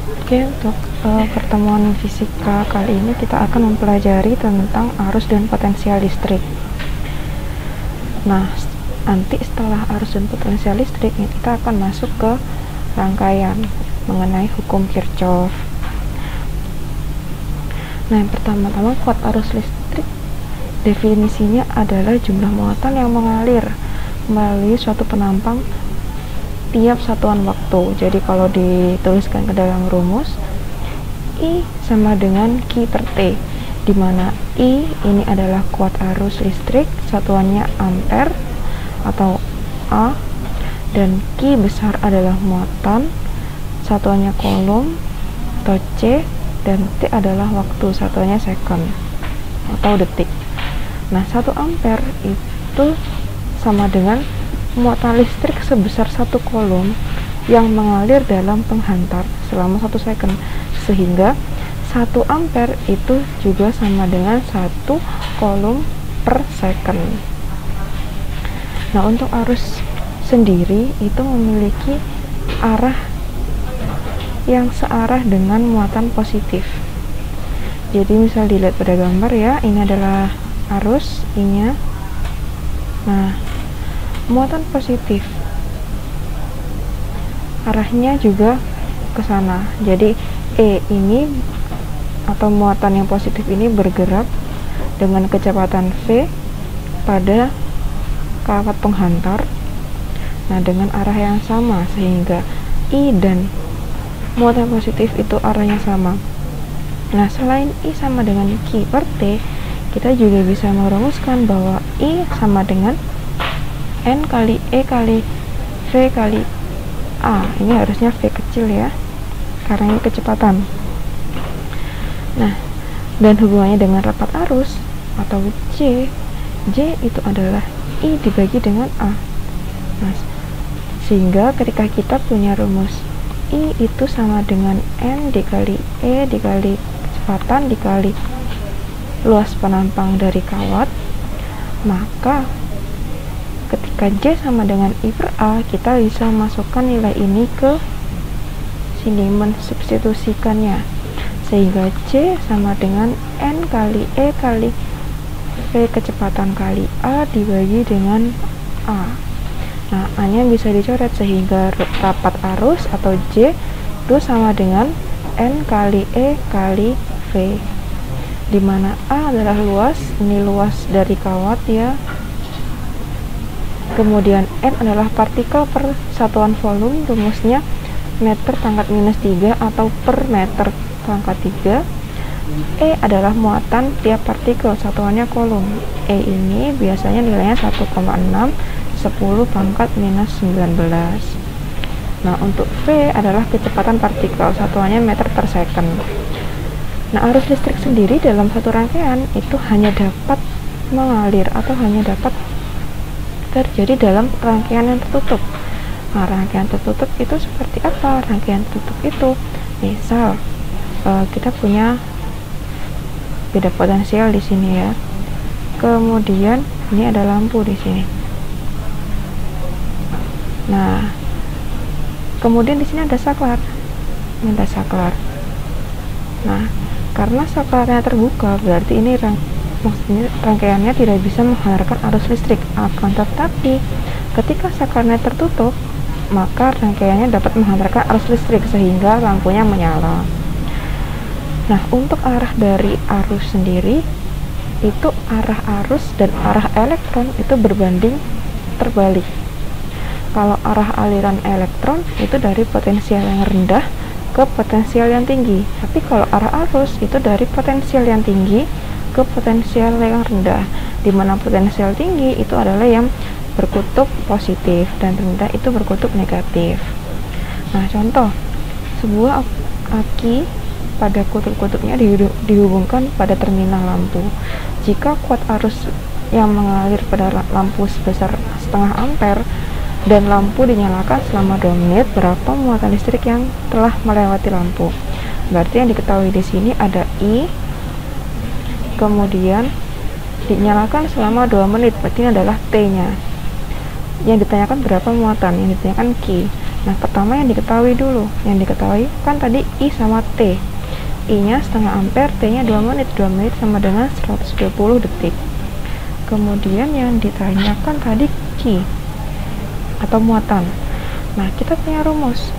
Oke, untuk pertemuan fisika kali ini kita akan mempelajari tentang arus dan potensial listrik. Nah, nanti setelah arus dan potensial listrik, kita akan masuk ke rangkaian mengenai hukum Kirchhoff. Nah, yang pertama-tama kuat arus listrik definisinya adalah jumlah muatan yang mengalir melalui suatu penampang tiap satuan waktu. Jadi kalau dituliskan ke dalam rumus, I sama dengan Q per T, di mana I ini adalah kuat arus listrik, satuannya ampere atau A, dan Q besar adalah muatan, satuannya coulomb atau C, dan T adalah waktu, satuannya second atau detik. Nah, 1 ampere itu sama dengan muatan listrik sebesar 1 coulomb yang mengalir dalam penghantar selama 1 second, sehingga 1 ampere itu juga sama dengan 1 coulomb per second. Nah, untuk arus sendiri itu memiliki arah yang searah dengan muatan positif. Jadi misal dilihat pada gambar ya, ini adalah arus I-nya. Nah, muatan positif arahnya juga ke sana. Jadi E ini atau muatan yang positif ini bergerak dengan kecepatan V pada kawat penghantar, nah dengan arah yang sama, sehingga I dan muatan positif itu arahnya sama. Nah, selain I sama dengan Q per T, kita juga bisa merumuskan bahwa I sama dengan N kali E kali V kali A. Ini harusnya V kecil ya, karena ini kecepatan. Nah, dan hubungannya dengan rapat arus atau J itu adalah I dibagi dengan A. Nah, sehingga ketika kita punya rumus I itu sama dengan N dikali E dikali kecepatan dikali luas penampang dari kawat, maka ketika J sama dengan I per A, kita bisa masukkan nilai ini ke sini, mensubstitusikannya, sehingga J sama dengan N kali E kali V kecepatan kali A dibagi dengan A. Nah, A nya bisa dicoret, sehingga rapat arus atau J itu sama dengan N kali E kali V, dimana A adalah luas, ini luas dari kawat ya, kemudian N adalah partikel per satuan volume, rumusnya meter pangkat minus 3 atau per meter pangkat 3. E adalah muatan tiap partikel, satuannya coulomb. E ini biasanya nilainya 1,6 10 pangkat minus 19. Nah, untuk V adalah kecepatan partikel, satuannya meter per second. Nah, arus listrik sendiri dalam satu rangkaian itu hanya dapat mengalir atau hanya dapat terjadi dalam rangkaian yang tertutup. Nah, rangkaian tertutup itu seperti apa? Rangkaian tertutup itu misal kita punya beda potensial di sini ya. Kemudian ini ada lampu di sini. Nah, kemudian di sini ada saklar. Ini ada saklar. Nah, karena saklarnya terbuka, berarti ini maksudnya rangkaiannya tidak bisa menghantarkan arus listrik. Akan tetapi ketika saklarnya tertutup, maka rangkaiannya dapat menghantarkan arus listrik sehingga lampunya menyala. Nah, untuk arah dari arus sendiri itu arah arus dan arah elektron itu berbanding terbalik. Kalau arah aliran elektron itu dari potensial yang rendah ke potensial yang tinggi, tapi kalau arah arus itu dari potensial yang tinggi ke potensial yang rendah, di mana potensial tinggi itu adalah yang berkutub positif dan rendah itu berkutub negatif. Nah, contoh sebuah aki pada kutub-kutubnya dihubungkan pada terminal lampu. Jika kuat arus yang mengalir pada lampu sebesar setengah ampere dan lampu dinyalakan selama 2 menit, berapa muatan listrik yang telah melewati lampu? Berarti yang diketahui di sini ada I, kemudian dinyalakan selama 2 menit, berarti ini adalah T nya. Yang ditanyakan berapa muatan, yang ditanyakan Q. Nah, pertama yang diketahui dulu. Yang diketahui kan tadi I sama T. I-nya setengah ampere, T-nya 2 menit. 2 menit sama dengan 120 detik. Kemudian yang ditanyakan tadi Q atau muatan. Nah, kita punya rumus.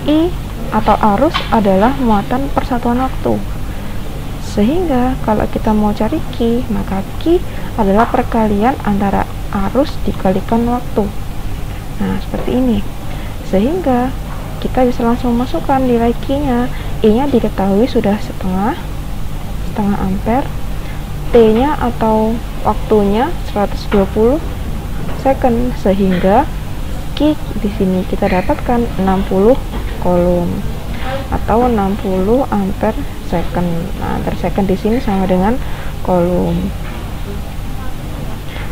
I atau arus adalah muatan per satuan waktu. Sehingga kalau kita mau cari Q, maka Q adalah perkalian antara arus dikalikan waktu. Nah, seperti ini. Sehingga kita bisa langsung masukkan nilai Q-nya. I-nya diketahui sudah setengah ampere. T-nya atau waktunya 120 second, sehingga Q di sini kita dapatkan 60 coulomb atau 60 ampere second. Nah, ampere second di sini sama dengan coulomb.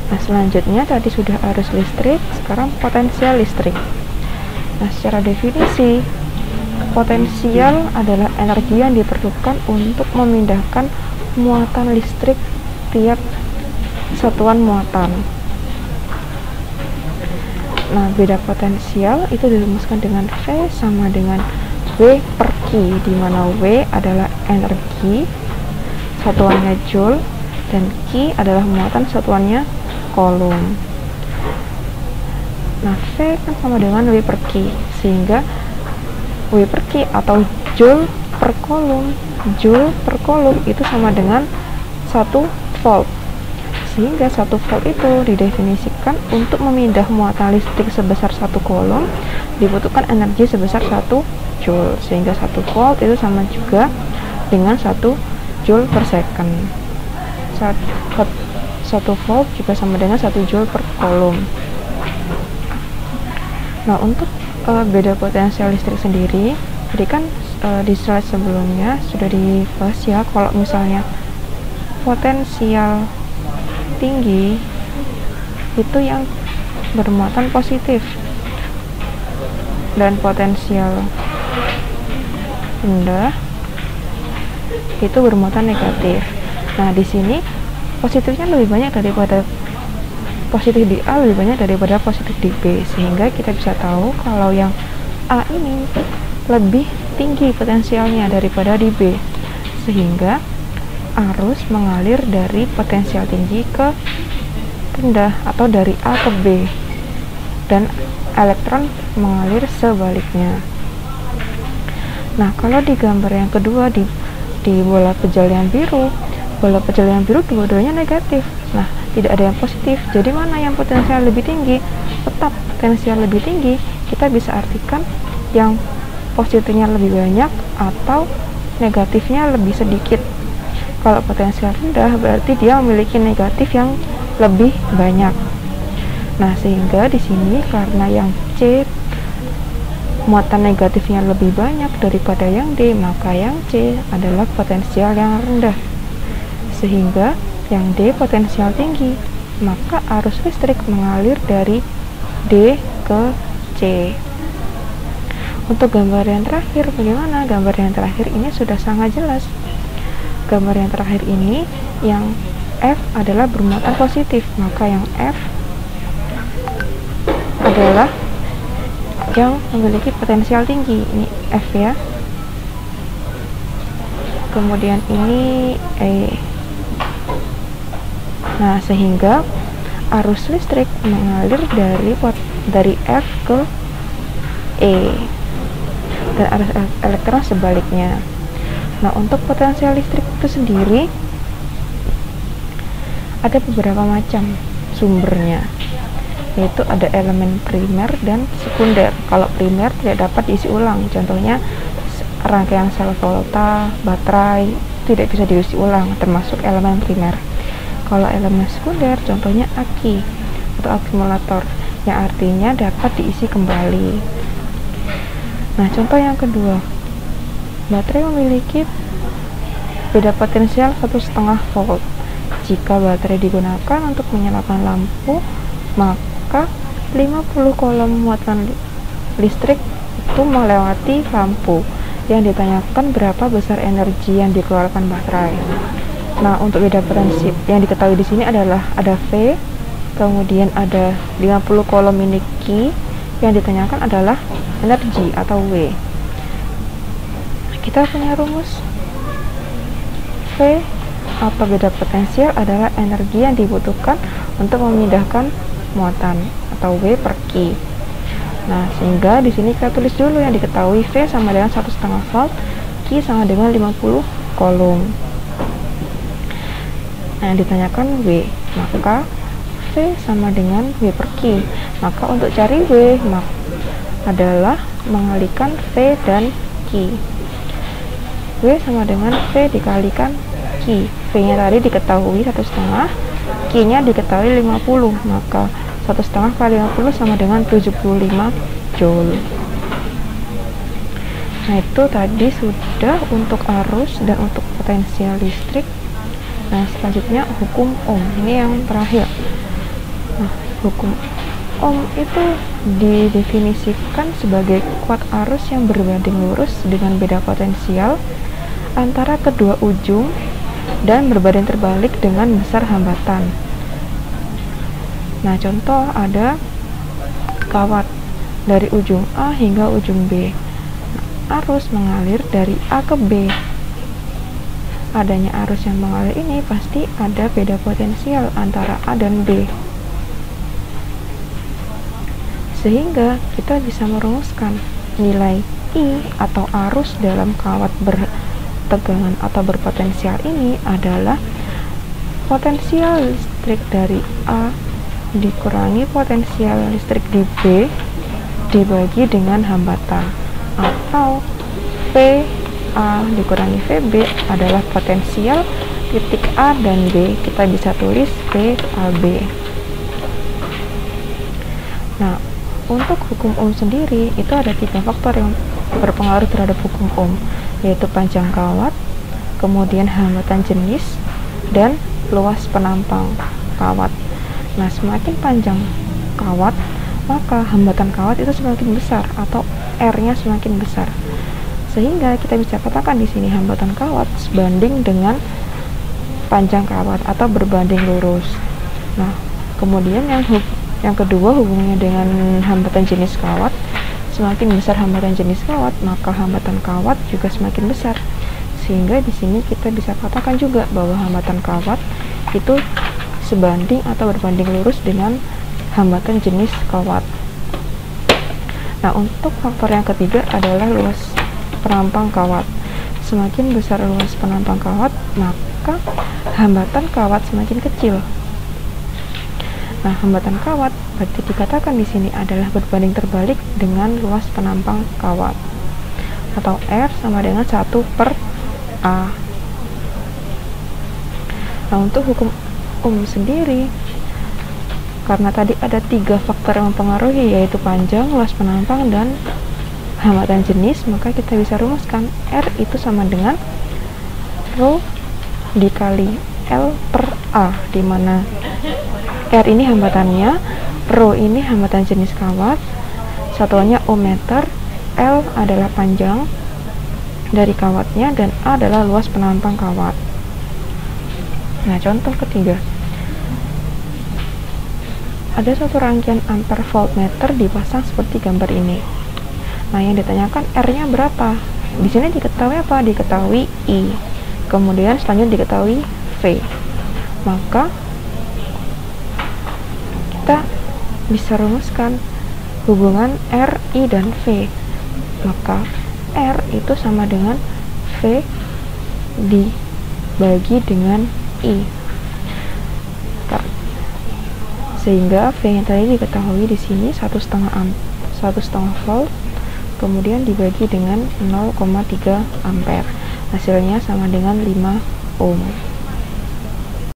Nah, selanjutnya tadi sudah arus listrik, sekarang potensial listrik. Nah, secara definisi, potensial adalah energi yang diperlukan untuk memindahkan muatan listrik tiap satuan muatan. Nah, beda potensial itu dirumuskan dengan V sama dengan W per Q, di mana W adalah energi, satuannya joule, dan Q adalah muatan, satuannya coulomb. Nah, V kan sama dengan W per Q, sehingga W per Q atau joule per coulomb. Joule per coulomb itu sama dengan 1 volt. Sehingga 1 volt itu didefinisikan untuk memindah muatan listrik sebesar 1 coulomb dibutuhkan energi sebesar 1 joule. Sehingga 1 volt itu sama juga dengan 1 joule per second. 1 volt juga sama dengan 1 joule per coulomb. Nah, untuk beda potensial listrik sendiri, jadi kan di slide sebelumnya sudah dibahas ya, kalau misalnya potensial tinggi itu yang bermuatan positif dan potensial rendah itu bermuatan negatif. Nah, di sini positifnya lebih banyak daripada positif di A, lebih banyak daripada positif di B, sehingga kita bisa tahu kalau yang A ini lebih tinggi potensialnya daripada di B, sehingga arus mengalir dari potensial tinggi ke rendah atau dari A ke B, dan elektron mengalir sebaliknya. Nah, kalau di gambar yang kedua di bola pejalian biru dua-duanya negatif. Nah, tidak ada yang positif. Jadi mana yang potensial lebih tinggi? Tetap potensial lebih tinggi. Kita bisa artikan yang positifnya lebih banyak atau negatifnya lebih sedikit. Kalau potensial rendah berarti dia memiliki negatif yang lebih banyak. Nah, sehingga di sini karena yang C muatan negatifnya lebih banyak daripada yang D, maka yang C adalah potensial yang rendah. Sehingga yang D potensial tinggi, maka arus listrik mengalir dari D ke C. Untuk gambar yang terakhir bagaimana? Gambar yang terakhir ini sudah sangat jelas. Gambar yang terakhir ini, yang F adalah bermuatan positif, maka yang F adalah yang memiliki potensial tinggi. Ini F ya. Kemudian ini E. Nah, sehingga arus listrik mengalir dari F ke E, dan arus elektron sebaliknya. Nah, untuk potensial listrik itu sendiri ada beberapa macam sumbernya, yaitu ada elemen primer dan sekunder. Kalau primer tidak dapat diisi ulang, contohnya rangkaian sel volta, baterai tidak bisa diisi ulang, termasuk elemen primer. Kalau elemen sekunder, contohnya aki atau akumulator, yang artinya dapat diisi kembali. Nah, contoh yang kedua, baterai memiliki beda potensial 1,5 volt. Jika baterai digunakan untuk menyalakan lampu, maka 50 coulomb muatan listrik itu melewati lampu. Yang ditanyakan berapa besar energi yang dikeluarkan baterai. Nah, untuk beda potensi yang diketahui di sini adalah ada V, kemudian ada 50 coulomb ini Q, Yang ditanyakan adalah energi atau W. Kita punya rumus. V atau beda potensial adalah energi yang dibutuhkan untuk memindahkan muatan atau W per Q. Nah, sehingga di sini kita tulis dulu yang diketahui. V sama dengan 1,5 volt, Q sama dengan 50 coulomb. Nah, yang ditanyakan W, maka V sama dengan W per Q. Maka untuk cari W adalah mengalihkan V dan Q. W sama dengan V dikalikan Q. V nya tadi diketahui 1,5, Q nya diketahui 50, maka 1,5 kali 50 sama dengan 75 joule. Nah, itu tadi sudah untuk arus dan untuk potensial listrik. Nah, selanjutnya hukum Ohm. Ini yang terakhir. Nah, hukum Ohm itu didefinisikan sebagai kuat arus yang berbanding lurus dengan beda potensial antara kedua ujung dan berbanding terbalik dengan besar hambatan. Nah, contoh ada kawat dari ujung A hingga ujung B. Nah, arus mengalir dari A ke B. Adanya arus yang mengalir ini pasti ada beda potensial antara A dan B. Sehingga kita bisa merumuskan nilai I atau arus dalam kawat bertegangan atau berpotensial ini adalah potensial listrik dari A dikurangi potensial listrik di B dibagi dengan hambatan, atau PA dikurangi VB adalah potensial titik A dan B. Kita bisa tulis PAB. Nah, untuk hukum Ohm sendiri itu ada 3 faktor yang berpengaruh terhadap hukum Ohm, yaitu panjang kawat, kemudian hambatan jenis, dan luas penampang kawat. Nah, semakin panjang kawat, maka hambatan kawat itu semakin besar atau R-nya semakin besar. Sehingga kita bisa katakan di sini hambatan kawat sebanding dengan panjang kawat atau berbanding lurus. Nah, kemudian yang kedua hubungannya dengan hambatan jenis kawat. Semakin besar hambatan jenis kawat, maka hambatan kawat juga semakin besar. Sehingga di sini kita bisa katakan juga bahwa hambatan kawat itu sebanding atau berbanding lurus dengan hambatan jenis kawat. Nah, untuk faktor yang ketiga adalah luas penampang kawat. Semakin besar luas penampang kawat, maka hambatan kawat semakin kecil. Nah, hambatan kawat berarti dikatakan di sini adalah berbanding terbalik dengan luas penampang kawat, atau R sama dengan 1 per A. Nah, untuk hukum Ohm sendiri, karena tadi ada 3 faktor yang mempengaruhi, yaitu panjang, luas penampang, dan hambatan jenis, maka kita bisa rumuskan R itu sama dengan Rho dikali L per A, di mana R ini hambatannya, Rho ini hambatan jenis kawat, satuannya ohm meter, L adalah panjang dari kawatnya, dan A adalah luas penampang kawat. Nah, contoh ketiga, ada suatu rangkaian ampere voltmeter dipasang seperti gambar ini. Nah, yang ditanyakan R-nya berapa? Di sini diketahui apa? Diketahui I. Kemudian selanjutnya diketahui V. Maka kita bisa rumuskan hubungan R, I, dan V. Maka R itu sama dengan V dibagi dengan I. Sehingga V yang tadi diketahui di sini 1,5 volt, kemudian dibagi dengan 0,3 ampere. Hasilnya sama dengan 5 ohm.